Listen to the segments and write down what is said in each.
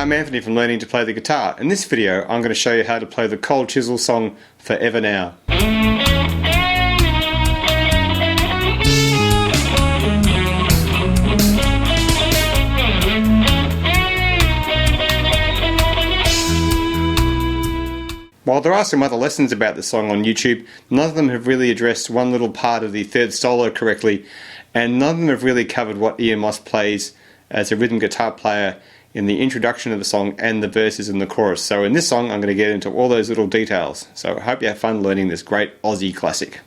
I'm Anthony from Learning to Play the Guitar. In this video I'm going to show you how to play the Cold Chisel song Forever Now. While there are some other lessons about the song on YouTube, none of them have really addressed one little part of the third solo correctly, and none of them have really covered what Ian Moss plays as a rhythm guitar player in the introduction of the song and the verses and the chorus. So in this song I'm going to get into all those little details. So I hope you have fun learning this great Aussie classic.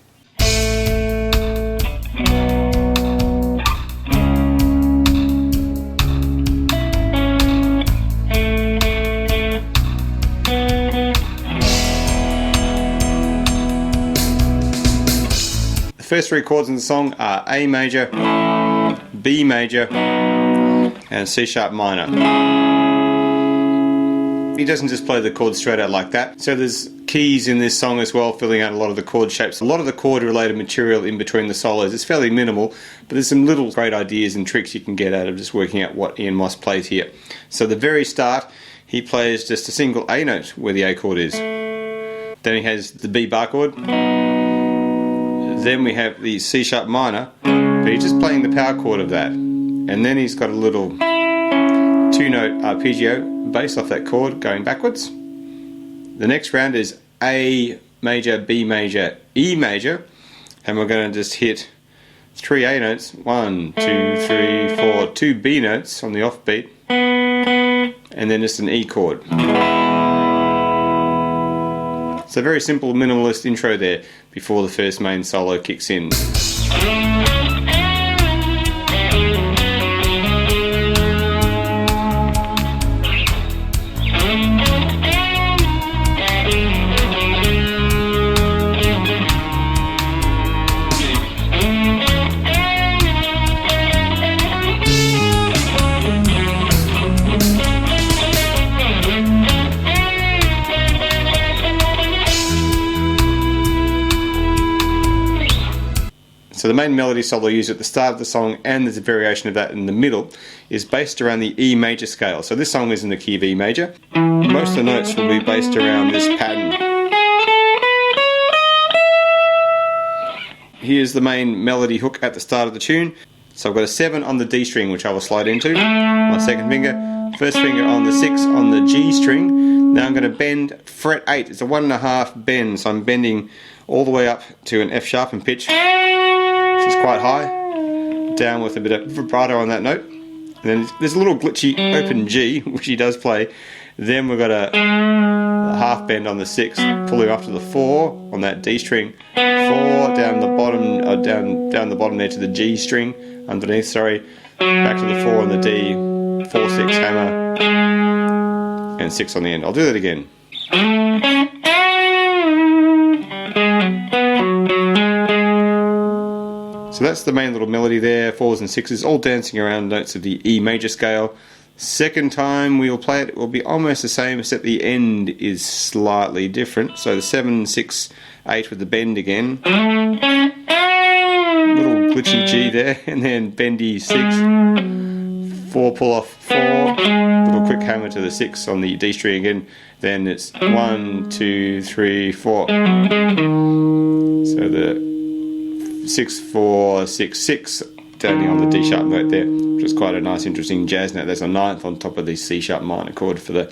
The first three chords in the song are A major, B major, and C sharp minor. He doesn't just play the chords straight out like that. So there's keys in this song as well, filling out a lot of the chord shapes. A lot of the chord related material in between the solos is fairly minimal, but there's some little great ideas and tricks you can get out of just working out what Ian Moss plays here. So the very start, he plays just a single A note where the A chord is. Then he has the B bar chord. Then we have the C sharp minor, but he's just playing the power chord of that. And then he's got a little two-note arpeggio based off that chord going backwards. The next round is A major, B major, E major, and we're going to just hit three A notes, 1, 2, 3, 4, two B notes on the offbeat, and then just an E chord. It's a very simple minimalist intro there before the first main solo kicks in. So the main melody solo used at the start of the song, and there's a variation of that in the middle, is based around the E major scale. So this song is in the key of E major. Most of the notes will be based around this pattern. Here's the main melody hook at the start of the tune. So I've got a 7 on the D string, which I will slide into, my second finger, first finger on the 6 on the G string. Now I'm going to bend fret 8, it's a 1.5 bend, so I'm bending all the way up to an F sharp in pitch, which is quite high, down with a bit of vibrato on that note. And then there's a little glitchy open G, which he does play. Then we've got a half bend on the 6, pulling up to the 4 on that D string, 4 down the bottom, down the bottom there to the G string underneath, sorry, back to the 4 on the D, 4, 6 hammer, and 6 on the end. I'll do that again. So that's the main little melody there, 4s and 6s, all dancing around notes of the E major scale. Second time we'll play it, it will be almost the same, except the end is slightly different. So the 7, 6, 8 with the bend again. Little glitchy G there, and then bendy 6, 4 pull off 4, little quick hammer to the 6 on the D string again. Then it's 1, 2, 3, 4. So the 6, 4, 6, 6 standing on the D sharp note there, which is quite a nice interesting jazz note. There's a 9th on top of the C sharp minor chord for the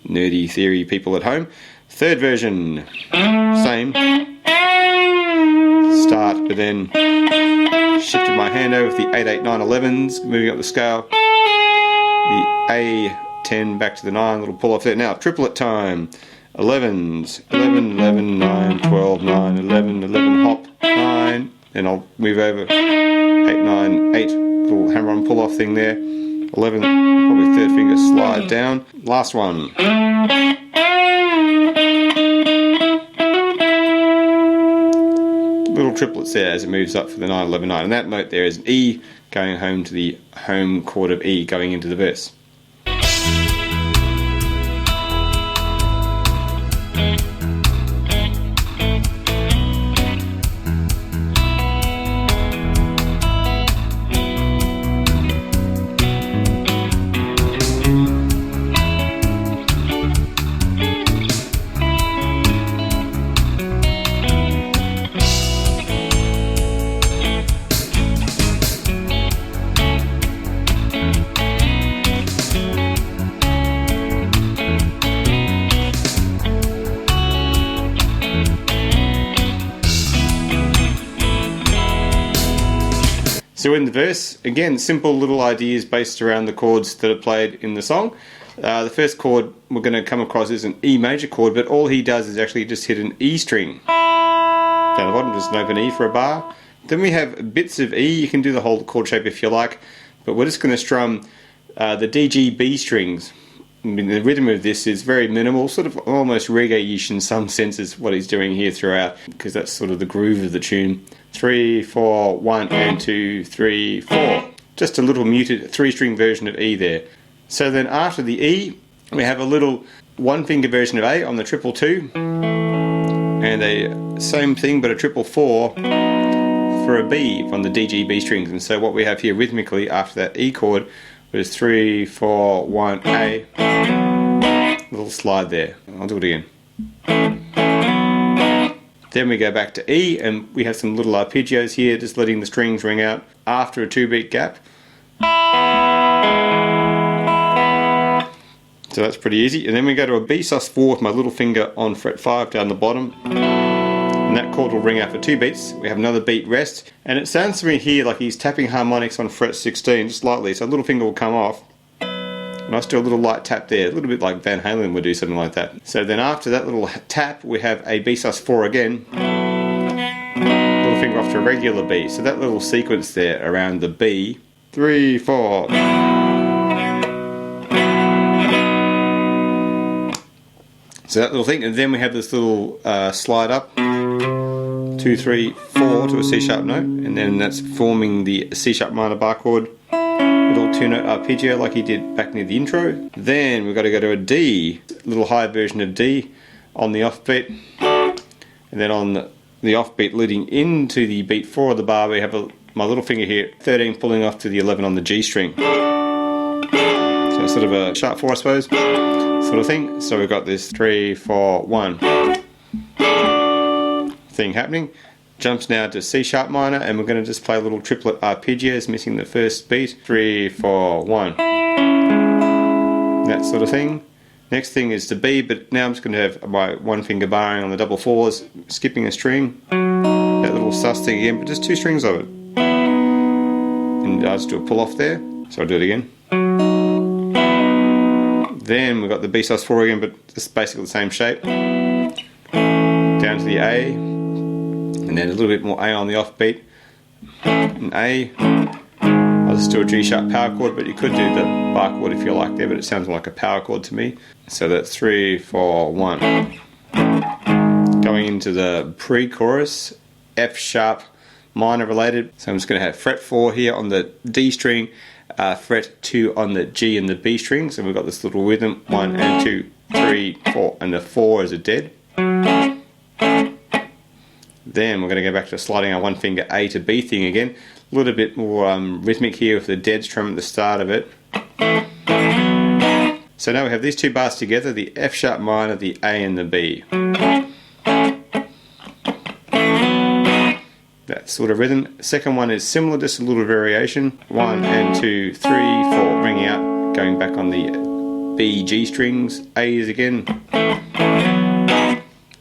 nerdy theory people at home. Third version, same. Start, but then shifted my hand over with the 8, 8, 9, 11s, moving up the scale. The A, 10 back to the 9, little pull off there. Now triplet time. 11s, 11, 11, 9, 12, 9, 11, 11, hop, 9. Then I'll move over 8, 9, 8, little hammer on pull off thing there. 11, probably third finger slide down. Last one. Little triplets there as it moves up for the 9, 11, 9. And that note there is an E going home to the home chord of E going into the verse. So in the verse, again, simple little ideas based around the chords that are played in the song. The first chord we're going to come across is an E major chord, but all he does is actually just hit an E string. Down the bottom, just an open E for a bar. Then we have bits of E. You can do the whole chord shape if you like, but we're just going to strum the D, G, B strings. I mean, the rhythm of this is very minimal, sort of almost reggae-ish in some senses what he's doing here throughout, because that's sort of the groove of the tune. 3, 4, 1 and 2, 3, 4. Just a little muted 3-string version of E there. So then after the E, we have a little 1-finger version of A on the 222, and a same thing but a 444 for a B on the D, G, B strings. And so what we have here rhythmically after that E chord was 3, 4, 1, A. Little slide there. I'll do it again. Then we go back to E, and we have some little arpeggios here, just letting the strings ring out after a 2-beat gap. So that's pretty easy. And then we go to a B sus4 with my little finger on fret 5 down the bottom. And that chord will ring out for 2 beats. We have another beat rest. And it sounds to me here like he's tapping harmonics on fret 16 just lightly. So a little finger will come off. And I'll do a little light tap there, a little bit like Van Halen would do something like that. So then after that little tap, we have a B sus4 again. Little finger off to a regular B. So that little sequence there around the B. 3, 4. So that little thing, and then we have this little slide up, 2, 3, 4 to a C sharp note, and then that's forming the C sharp minor bar chord, little 2-note arpeggio like he did back near the intro. Then we've got to go to a D, little higher version of D on the offbeat, and then on the offbeat leading into the beat 4 of the bar, we have my little finger here, 13 pulling off to the 11 on the G string. So sort of a sharp 4, I suppose. Sort of thing. So we've got this 3, 4, 1 thing happening. Jumps now to C sharp minor, and we're going to just play a little triplet arpeggios, missing the first beat. 3, 4, 1. That sort of thing. Next thing is the B, but now I'm just going to have my 1-finger barring on the double 4s, skipping a string. That little sus thing again, but just 2 strings of it. And I'll just do a pull off there. So I'll do it again. Then we've got the B sus4 again, but just basically the same shape. Down to the A, and then a little bit more A on the offbeat. An A. I'll just do a G sharp power chord, but you could do the bar chord if you like there, but it sounds like a power chord to me. So that's 3, 4, 1. Going into the pre-chorus, F sharp minor related. So I'm just going to have fret 4 here on the D string, fret 2 on the G and the B strings, and we've got this little rhythm, 1 and 2, 3, 4, and the 4 is a dead. Then we're going to go back to sliding our 1-finger A to B thing again, a little bit more rhythmic here with the dead strum at the start of it. So now we have these 2 bars together, the F sharp minor, the A and the B. That sort of rhythm. Second one is similar, just a little variation. 1 and 2, 3, 4, ringing out, going back on the B, G strings, A's again.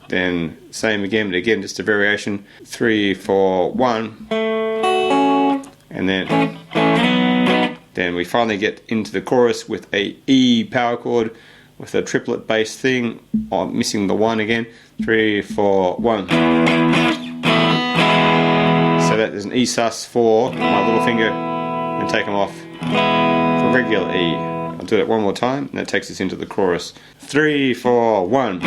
Then same again, but again just a variation. 3, 4, 1, and then we finally get into the chorus with a E power chord with a triplet bass thing. I'm missing the 1 again. 3, 4, 1. That there's an E sus4, my little finger, and take them off for regular E. I'll do that one more time, and that takes us into the chorus. 3, 4, 1.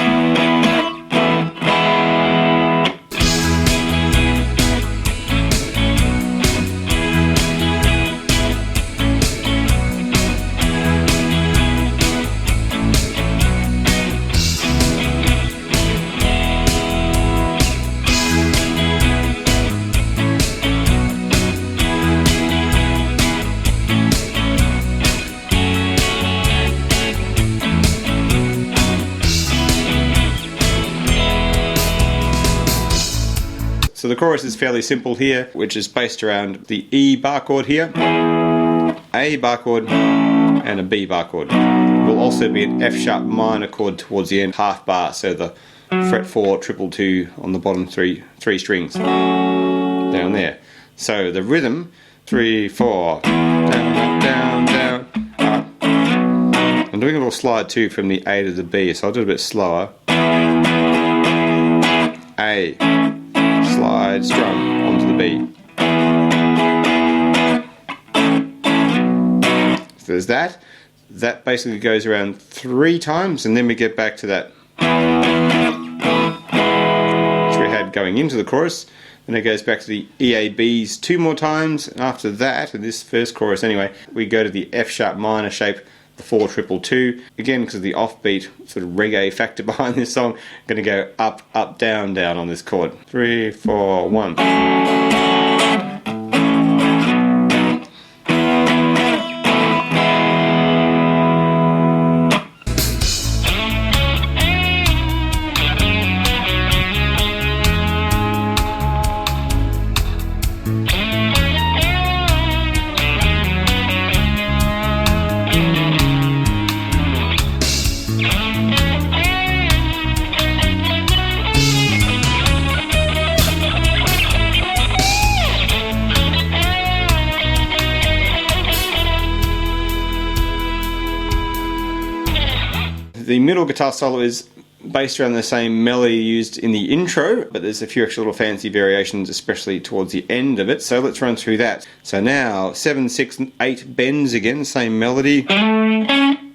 So the chorus is fairly simple here, which is based around the E bar chord here, A bar chord, and a B bar chord. Will also be an F sharp minor chord towards the end, half bar, so the fret 4, 222 on the bottom three strings down there. So the rhythm, 3, 4. Down, down, down, up. I'm doing a little slide too from the A to the B, so I'll do it a bit slower. A, slide, strum, onto the B. So there's that. That basically goes around 3 times, and then we get back to that which we had going into the chorus. Then it goes back to the EABs 2 more times, and after that, in this first chorus anyway, we go to the F sharp minor shape, the 4-2-2. Again, because of the offbeat sort of reggae factor behind this song, I'm going to go up, up, down, down on this chord. 3, 4, 1. The middle guitar solo is based around the same melody used in the intro, but there's a few extra little fancy variations, especially towards the end of it. So let's run through that. So now 7, 6, 8 bends again, same melody, and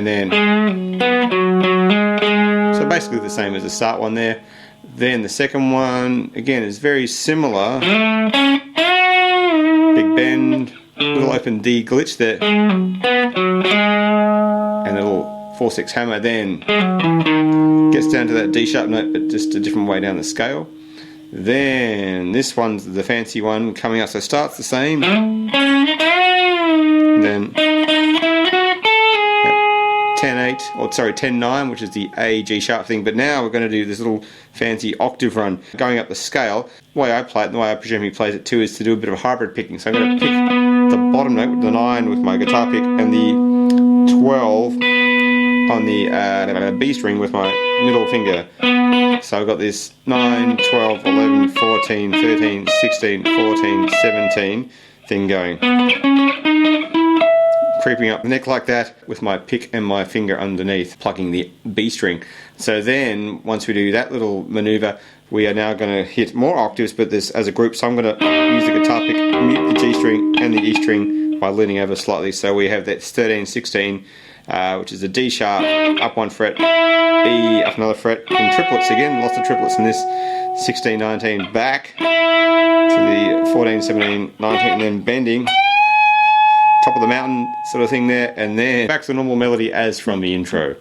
then so basically the same as the start one there. Then the second one again is very similar. Big bend, little open D glitch there, and a little 4/6 hammer, then gets down to that D sharp note, but just a different way down the scale. Then this one's the fancy one coming up, so starts the same, then 10-8, or sorry 10-9, which is the A G sharp thing. But now we're going to do this little fancy octave run going up the scale. The way I play it, and the way I presume he plays it too, is to do a bit of hybrid picking. So I'm going to pick the bottom note, the 9 with my guitar pick, and the 12 on the B string with my middle finger. So I've got this 9, 12, 11, 14, 13, 16, 14, 17 thing going. Creeping up the neck like that with my pick and my finger underneath, plucking the B string. So then, once we do that little maneuver, we are now going to hit more octaves, but this as a group. So I'm going to use the guitar pick, mute the G string and the E string by leaning over slightly. So we have that 13, 16, which is a D sharp, up 1 fret, E, up another fret, in triplets again, lots of triplets in this, 16, 19, back to the 14, 17, 19, and then bending, top of the mountain sort of thing there, and then back to the normal melody as from the intro.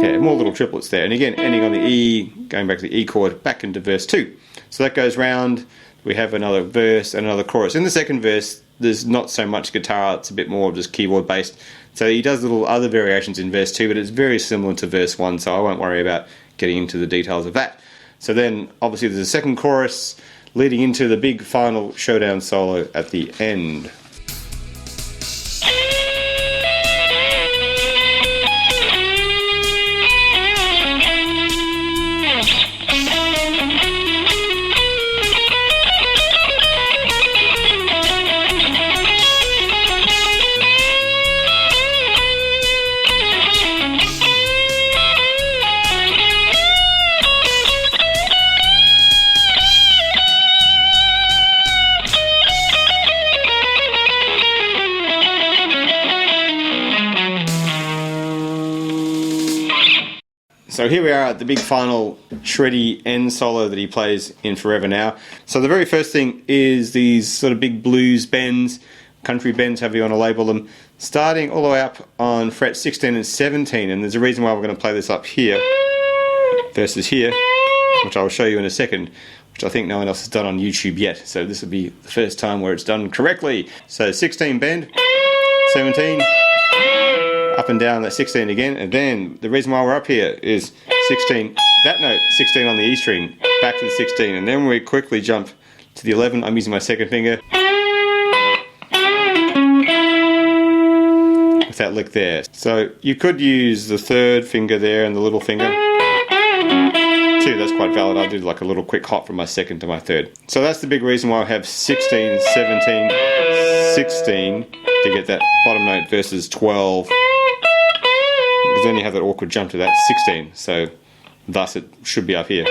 Yeah, more little triplets there, and again ending on the E, going back to the E chord, back into verse 2. So that goes round. We have another verse and another chorus. In the second verse, there's not so much guitar, it's a bit more just keyboard based. So he does little other variations in verse 2, but it's very similar to verse 1, so I won't worry about getting into the details of that. So then, obviously, there's a second chorus leading into the big final showdown solo at the end. So here we are at the big final shreddy end solo that he plays in Forever Now. So the very first thing is these sort of big blues bends, country bends, however you want to label them, starting all the way up on fret 16 and 17, and there's a reason why we're going to play this up here versus here, which I'll show you in a second, which I think no one else has done on YouTube yet, so this will be the first time where it's done correctly. So 16 bend, 17, up and down that 16 again, and then the reason why we're up here is 16, that note, 16 on the E string, back to the 16, and then we quickly jump to the 11. I'm using my second finger with that lick there. So you could use the third finger there and the little finger, 2, that's quite valid. I did like a little quick hop from my second to my third. So that's the big reason why I have 16, 17, 16 to get that bottom note versus 12. Because then you have that awkward jump to that 16. So thus it should be up here.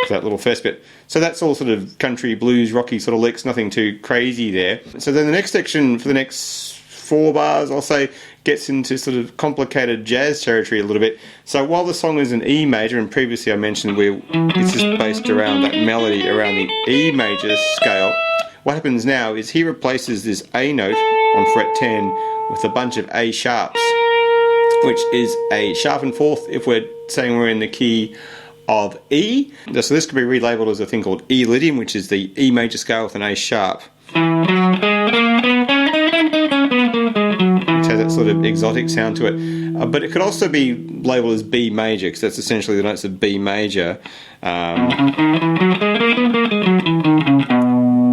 That little first bit. So that's all sort of country, blues, rocky sort of licks, nothing too crazy there. So then the next section for the next 4 bars, I'll say, gets into sort of complicated jazz territory a little bit. So while the song is in E major, and previously I mentioned it's just based around that melody around the E major scale, what happens now is he replaces this A note on fret 10 with a bunch of A sharps, which is a sharpened fourth if we're saying we're in the key of E. So this could be relabeled as a thing called E Lydian, which is the E major scale with an A sharp. Which has that sort of exotic sound to it. But it could also be labeled as B major, because that's essentially the notes of B major.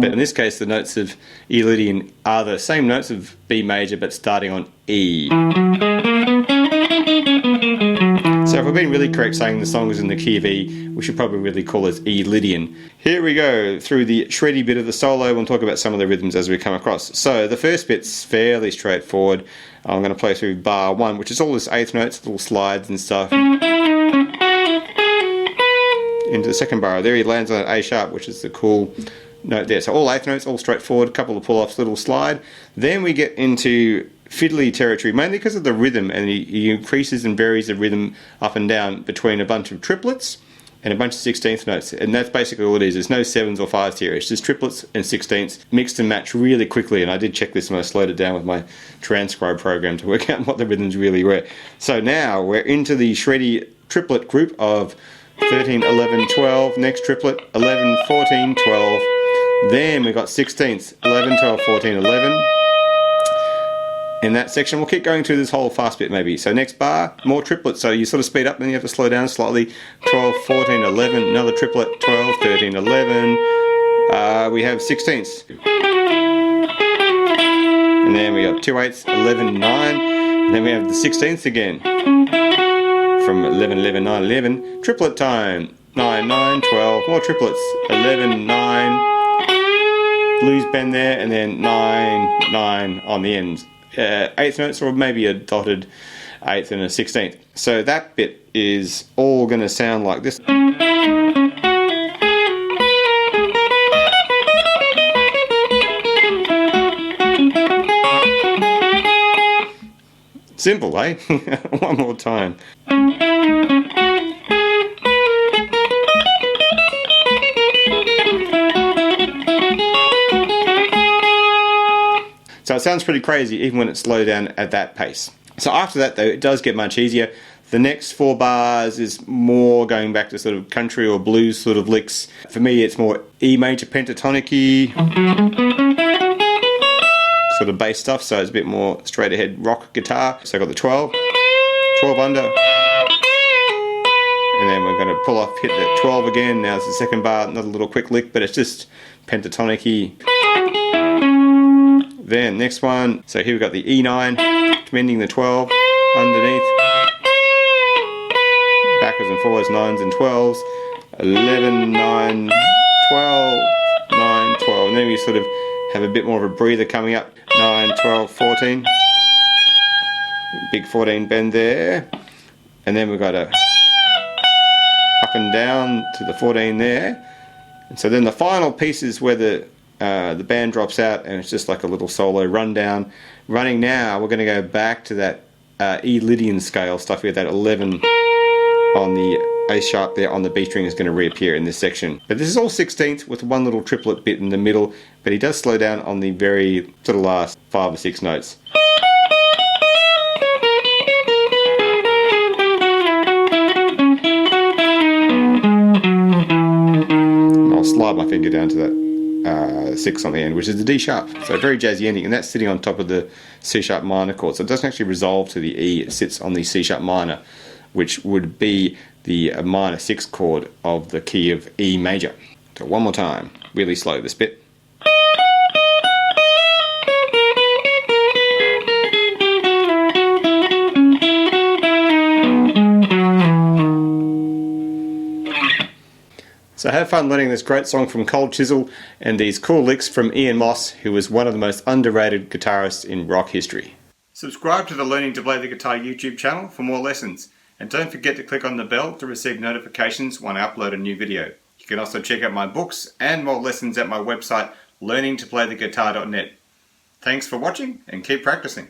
But in this case, the notes of E Lydian are the same notes of B major, but starting on E. So if we're being really correct saying the song is in the key of E, we should probably really call it E Lydian. Here we go through the shreddy bit of the solo. We'll talk about some of the rhythms as we come across. So the first bit's fairly straightforward. I'm going to play through bar 1, which is all this eighth notes, little slides and stuff. Into the second bar. There he lands on an A sharp, which is the cool note there. So all eighth notes, all straightforward, a couple of pull-offs, little slide. Then we get into fiddly territory, mainly because of the rhythm, and he increases and varies the rhythm up and down between a bunch of triplets and a bunch of 16th notes, and that's basically all it is. There's no 7s or 5s here, it's just triplets and 16ths mixed and matched really quickly, and I did check this when I slowed it down with my transcribe program to work out what the rhythms really were. So now we're into the shreddy triplet group of 13, 11, 12, next triplet, 11, 14, 12, then we got 16ths, 11, 12, 14, 11. In that section, we'll keep going through this whole fast bit maybe. So next bar, more triplets, so you sort of speed up and then you have to slow down slightly. 12, 14, 11, another triplet, 12, 13, 11. We have 16ths. And then we got 2 8s, 11, 9. And then we have the 16ths again. From 11, 11, 9, 11. Triplet time. 9, 9, 12. More triplets. 11, 9. Blues bend there, and then 9, 9 on the ends. 8th notes, or maybe a dotted 8th and a 16th. So that bit is all going to sound like this. Simple, eh? One more time. So it sounds pretty crazy even when it's slowed down at that pace. So after that though, it does get much easier. The next 4 bars is more going back to sort of country or blues sort of licks. For me it's more E major pentatonic-y sort of bass stuff, so it's a bit more straight ahead rock guitar. So I've got the 12, 12 under, and then we're going to pull off, hit that 12 again. Now it's the second bar, another little quick lick, but it's just pentatonic-y. Then next one, so here we've got the E9, commending the 12 underneath, backwards and forwards, 9s and 12s, 11, 9, 12, 9, 12, and then we sort of have a bit more of a breather coming up, 9, 12, 14, big 14 bend there, and then we've got a up and down to the 14 there, and so then the final piece is where the band drops out and it's just like a little solo rundown. Running now, we're going to go back to that E Lydian scale stuff. We had that 11 on the A sharp there on the B string is going to reappear in this section. But this is all 16th with one little triplet bit in the middle, but he does slow down on the very sort of last 5 or 6 notes. And I'll slide my finger down to that 6 on the end, which is the D sharp. So very jazzy ending, and that's sitting on top of the C sharp minor chord. So it doesn't actually resolve to the E, it sits on the C sharp minor, which would be the minor 6 chord of the key of E major. So one more time, really slow this bit. So have fun learning this great song from Cold Chisel and these cool licks from Ian Moss, who was one of the most underrated guitarists in rock history. Subscribe to the Learning to Play the Guitar YouTube channel for more lessons, and don't forget to click on the bell to receive notifications when I upload a new video. You can also check out my books and more lessons at my website learningtoplaytheguitar.net. Thanks for watching and keep practicing.